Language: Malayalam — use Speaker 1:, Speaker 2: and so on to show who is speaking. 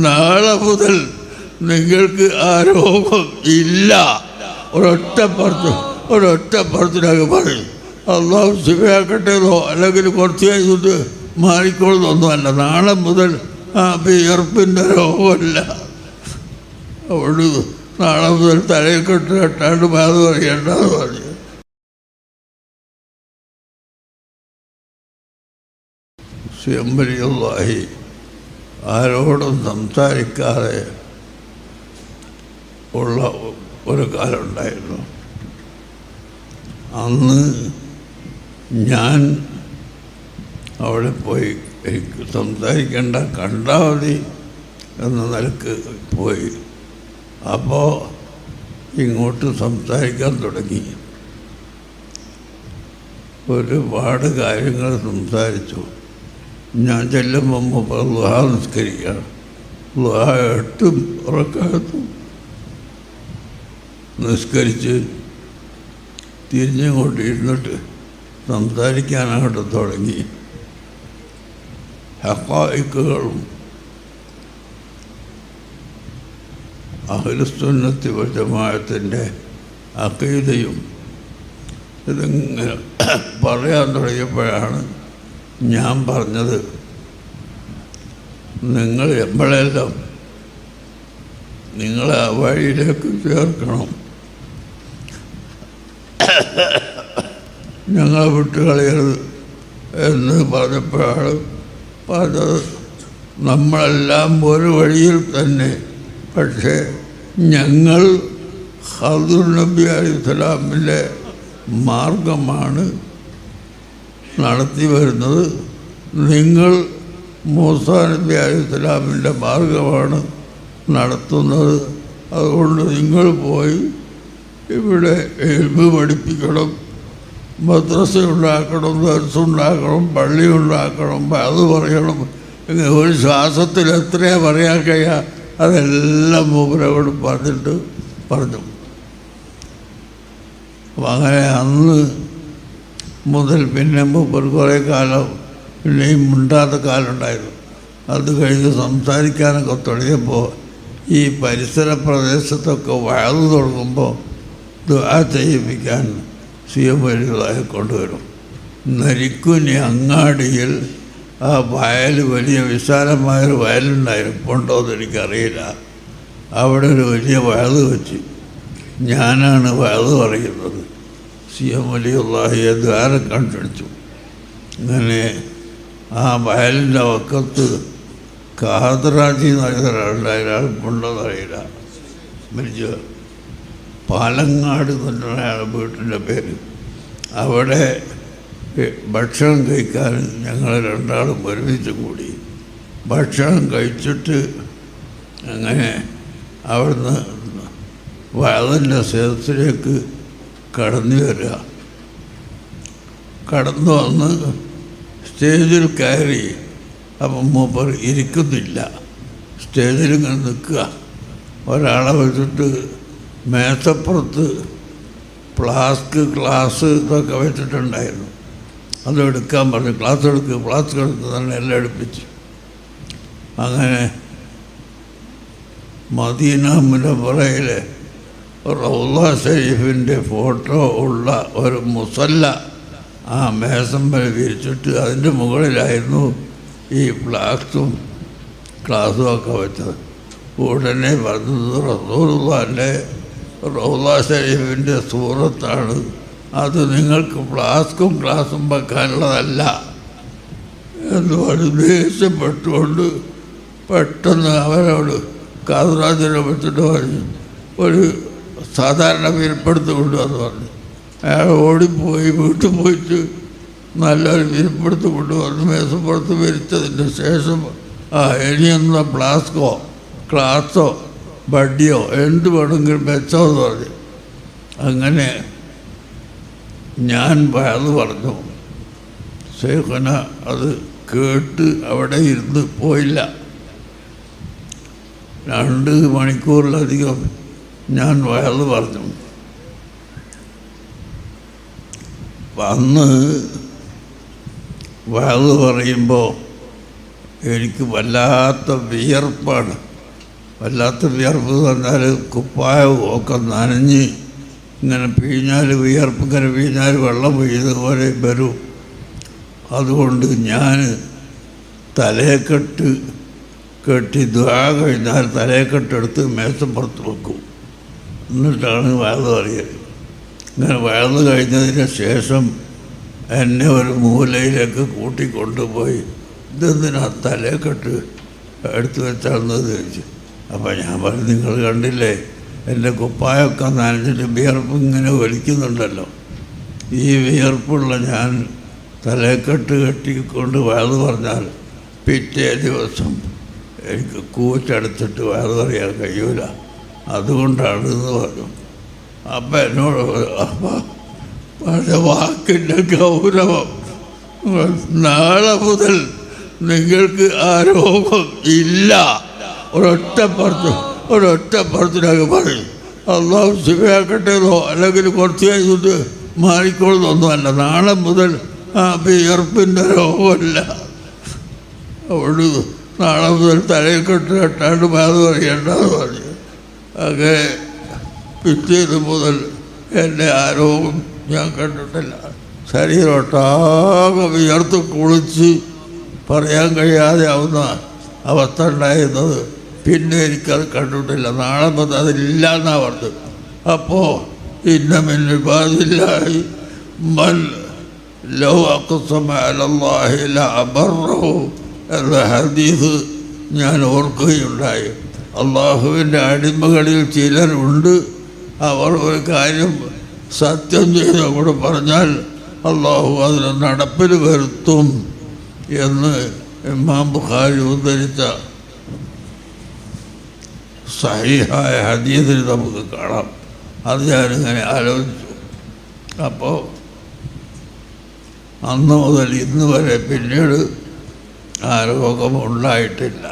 Speaker 1: നാളെ മുതൽ നിങ്ങൾക്ക് ആ രോഗം ഇല്ല. ഒരൊറ്റപ്പുറത്തിനൊക്കെ പറയും. അള്ളാഹു ശിവയാക്കട്ടേതോ അല്ലെങ്കിൽ കുറച്ച് കഴിഞ്ഞിട്ട് മാറിക്കൊള്ളുന്നൊന്നുമല്ല. നാളെ മുതൽ ആ വിയർപ്പിൻ്റെ രോഗമല്ല. അവിടെ നാളെ മുതൽ തലയിൽ കെട്ടാണ്ട് അത് പറയണ്ടെന്ന് പറഞ്ഞു. സിയമ്പലിയുള്ളാഹി ആരോടും സംസാരിക്കാതെ ഉള്ള ഒരു കാലമുണ്ടായിരുന്നു. അന്ന് ഞാൻ അവിടെ പോയി എനിക്ക് സംസാരിക്കേണ്ട, കണ്ടാൽ മതി എന്ന നിലക്ക് പോയി. അപ്പോൾ ഇങ്ങോട്ട് സംസാരിക്കാൻ തുടങ്ങി. ഒരുപാട് കാര്യങ്ങൾ സംസാരിച്ചു. ഞാൻ ചെല്ലുമ്പോൾ ളുഹാ നിസ്കരിക്കുകയാണ്. ളുഹാ 8 റക്അത്തും നിസ്കരിച്ച് തിരിഞ്ഞുകൊണ്ട് ഇരുന്നിട്ട് സംസാരിക്കാനായിട്ട് തുടങ്ങി. ഹഖായിക്കുകളും അഹ്ലുസുന്നത്തി വൽ ജമാഅത്തിൻ്റെ അഖീദയും ഇതിങ്ങനെ പറയാൻ തുടങ്ങിയപ്പോഴാണ് ഞാൻ പറഞ്ഞത്, നിങ്ങൾ എപ്പോഴെല്ലാം നിങ്ങളെ ആ വഴിയിലേക്ക് ചേർക്കണം, ഞങ്ങളെ വിട്ടുകളയരുത് എന്ന് പറഞ്ഞപ്പോഴാണ് പറഞ്ഞത്. നമ്മളെല്ലാം ഒരു വഴിയിൽ തന്നെ, പക്ഷേ ഞങ്ങൾ ഖദർ നബി അലൈഹിസ്സലാമിൻ്റെ മാർഗമാണ് നടത്തി വരുന്നത്, നിങ്ങൾ മൂസാ നബി അലൈഹിസ്സലാമിൻ്റെ മാർഗമാണ് നടത്തുന്നത്. അതുകൊണ്ട് നിങ്ങൾ പോയി ഇവിടെ ഇൽമ് പഠിപ്പിക്കണം, മദ്രസ ഉണ്ടാക്കണം, ദർസ് ഉണ്ടാക്കണം, പള്ളി ഉണ്ടാക്കണം, അത് പറയണം. ഇങ്ങനെ ഒരു ശ്വാസത്തിൽ എത്രയാ പറയാൻ കഴിയുക? അതെല്ലാം മൂപ്പരോട് പറഞ്ഞു. അപ്പം അങ്ങനെ അന്ന് മുതൽ പിന്നെ മൂപ്പർ കുറേ കാലം പിന്നെയും മിണ്ടാത്ത കാലം ഉണ്ടായിരുന്നു. അത് കഴിഞ്ഞ് സംസാരിക്കാനൊക്കെ തുടങ്ങിയപ്പോൾ ഈ പരിസര പ്രദേശത്തൊക്കെ വയറ് തുടങ്ങുമ്പോൾ ദുആ ചെയ്യിപ്പിക്കാൻ സിയമ്പലികളായി കൊണ്ടുവരും. നരിക്കുനി അങ്ങാടിയിൽ ആ വയൽ, വലിയ വിശാലമായൊരു വയലുണ്ടായിരുന്നു, ഇപ്പോൾ ഉണ്ടോ എന്ന് എനിക്കറിയില്ല. അവിടെ ഒരു വലിയ വയല് വെച്ച് ഞാനാണ് വയല് പറയുന്നത്. സിയമ്പലിയുള്ളാഹിയെ ദ്വാരം കണ്ടുപിടിച്ചു. അങ്ങനെ ആ വയലിൻ്റെ വക്കത്ത് കാതറാജി എന്നൊരാളുണ്ട്, അയാൾക്കുണ്ടോന്ന് അറിയില്ല, മരിച്ചു. പാലങ്ങാട് എന്നൊരാളുടെ വീട്ടിൻ്റെ പേര്. അവിടെ ഭക്ഷണം കഴിക്കാൻ ഞങ്ങൾ രണ്ടാളും ഒരുമിച്ച് കൂടി. ഭക്ഷണം കഴിച്ചിട്ട് അങ്ങനെ അവിടുന്ന് വയലിൻ്റെ സദസ്സിലേക്ക് കടന്നു വരിക. കടന്നു വന്ന് സ്റ്റേജിൽ കയറി. അപ്പം മൂപ്പർ ഇരിക്കുന്നില്ല, സ്റ്റേജിൽ ഇങ്ങനെ നിൽക്കുക. ഒരാളെ വെച്ചിട്ട് മേശപ്പുറത്ത് ഫ്ലാസ്ക്, ഗ്ലാസ് ഇതൊക്കെ വെച്ചിട്ടുണ്ടായിരുന്നു. അതെടുക്കാൻ പറഞ്ഞു. ഫ്ലാസ്ക് എടുത്ത് തന്നെ എല്ലാം എടുപ്പിച്ചു. അങ്ങനെ മദീന മുനവ്വറയിലെ റൗള ഷരീഫിൻ്റെ ഫോട്ടോ ഉള്ള ഒരു മുസല്ല ആ മേശമ്പൽ വിരിച്ചിട്ട് അതിൻ്റെ മുകളിലായിരുന്നു ഈ ഫ്ലാസ്കും ഗ്ലാസും ഒക്കെ വെച്ചത്. ഉടനെ പറഞ്ഞത് റസൂലുള്ളാഹിൻ്റെ റൗള ഷരീഫിൻ്റെ സൂറത്താണ്, അത് നിങ്ങൾക്ക് ഫ്ലാസ്കും ഗ്ലാസും വെക്കാനുള്ളതല്ല എന്ന് പറഞ്ഞ് ദേഷ്യപ്പെട്ടുകൊണ്ട് പെട്ടെന്ന് അവരോട് കാതുറാജിനെ വെച്ചിട്ട് പറഞ്ഞു, ഒരു സാധാരണ വിരിപ്പെടുത്ത് കൊണ്ടുവന്ന് പറഞ്ഞു. അയാൾ ഓടിപ്പോയി വീട്ടിൽ പോയിട്ട് നല്ലൊരു വിരിപ്പെടുത്ത് കൊണ്ടുവന്ന് മേശപ്പുറത്ത് വിരിച്ചതിൻ്റെ ശേഷം ഇനിയൊന്ന ഫ്ലാസ്കോ ഗ്ലാസോ ബഡിയോ എന്ത് വേണമെങ്കിലും വെച്ചോ എന്ന് പറഞ്ഞു. അങ്ങനെ ഞാൻ അത് പറഞ്ഞു. ശൈഖുന അത് കേട്ട് അവിടെ ഇരുന്ന് പോയില്ല. 2 മണിക്കൂറിലധികം ഞാൻ വയറ് പറഞ്ഞു. അന്ന് വയറ് പറയുമ്പോൾ എനിക്ക് വല്ലാത്ത വിയർപ്പാണ്. വല്ലാത്ത വിയർപ്പ് എന്ന് പറഞ്ഞാൽ കുപ്പായവും ഒക്കെ നനഞ്ഞ് ഇങ്ങനെ പിഴിഞ്ഞാൽ വിയർപ്പ് ഇങ്ങനെ പിഴിഞ്ഞാൽ വെള്ളം പെയ്യുന്നതുപോലെ വരും. അതുകൊണ്ട് ഞാൻ തലയെക്കെട്ട് കെട്ടി ദ്വാ കഴിഞ്ഞാൽ തലയെക്കെട്ടെടുത്ത് മേശപ്പുറത്ത് വെക്കും. എന്നിട്ടാണ് വയറ് അറിയൽ. ഇങ്ങനെ വയറ് കഴിഞ്ഞതിന് ശേഷം എന്നെ ഒരു മൂലയിലേക്ക് കൂട്ടിക്കൊണ്ടുപോയി ഇതെന്തിനാ തലയെക്കെട്ട് എടുത്തു വെച്ചാണെന്ന് ചോദിച്ചു. അപ്പം ഞാൻ പറഞ്ഞു, നിങ്ങൾ കണ്ടില്ലേ എൻ്റെ കുപ്പായൊക്കെ നനഞ്ഞിട്ട് വിയർപ്പ് ഇങ്ങനെ വലിക്കുന്നുണ്ടല്ലോ. ഈ വിയർപ്പുള്ള ഞാൻ തലയെക്കെട്ട് കെട്ടിക്കൊണ്ട് വയറ് പറഞ്ഞാൽ പിറ്റേ ദിവസം എനിക്ക് കൂച്ചെടുത്തിട്ട് വയറ് പറയാൻ കഴിയൂല. അതുകൊണ്ടാണ് എന്ന് പറഞ്ഞു. അപ്പം എന്നോട് അപ്പം പക്ഷെ വാക്കിൻ്റെ ഗൗരവം, നാളെ മുതൽ നിങ്ങൾക്ക് ആ രോഗം ഇല്ല. ഒരൊറ്റപ്പുറത്തിനൊക്കെ പറയും. അള്ളാഹു ശിവയാക്കട്ടേന്നോ അല്ലെങ്കിൽ കുറച്ച് കഴിഞ്ഞിട്ട് മാറിക്കോളുന്നൊന്നുമല്ല. നാളെ മുതൽ ആ വിയർപ്പിൻ്റെ രോഗമില്ല. അവിടെ നാളെ മുതൽ തലയിൽ കെട്ടാണ്ട് അത് പറയണ്ടെന്ന് പറഞ്ഞു. അങ്ങനെ പിറ്റേന്ന് മുതൽ എൻ്റെ ആ രോഗം ഞാൻ കണ്ടിട്ടില്ല. ശരീരമൊട്ടാകെ വിയർത്ത് കുളിച്ച് പറയാൻ കഴിയാതെ ആവുന്ന അവസ്ഥ ഉണ്ടായിരുന്നത്. പിന്നെ എനിക്കത് കണ്ടിട്ടില്ല. നാളെ മുതൽ അതില്ല എന്നാണ് പറഞ്ഞത്. അപ്പോൾ ഇന്നമില്ലായി മൻ ലോ അഖ്സമ അലല്ലാഹി ലഅബറഹു എന്ന ഹദീസ് ഞാൻ ഓർക്കുകയുണ്ടായി. അള്ളാഹുവിൻ്റെ അടിമകളിൽ ചിലരുണ്ട്, അവർ ഒരു കാര്യം സത്യം ചെയ്ത് അങ്ങോട്ട് പറഞ്ഞാൽ അള്ളാഹു അതിന് നടപ്പിൽ വരുത്തും എന്ന് ഇമാം ബുഖാരി ഉദ്ധരിച്ച സഹീഹായ ഹദീസിൽ നമുക്ക് കാണാം. അത് ഞാനിങ്ങനെ ആലോചിച്ചു. അപ്പോൾ അന്ന് മുതൽ ഇന്ന് വരെ പിന്നീട് ആ രോഗം ഉണ്ടായിട്ടില്ല.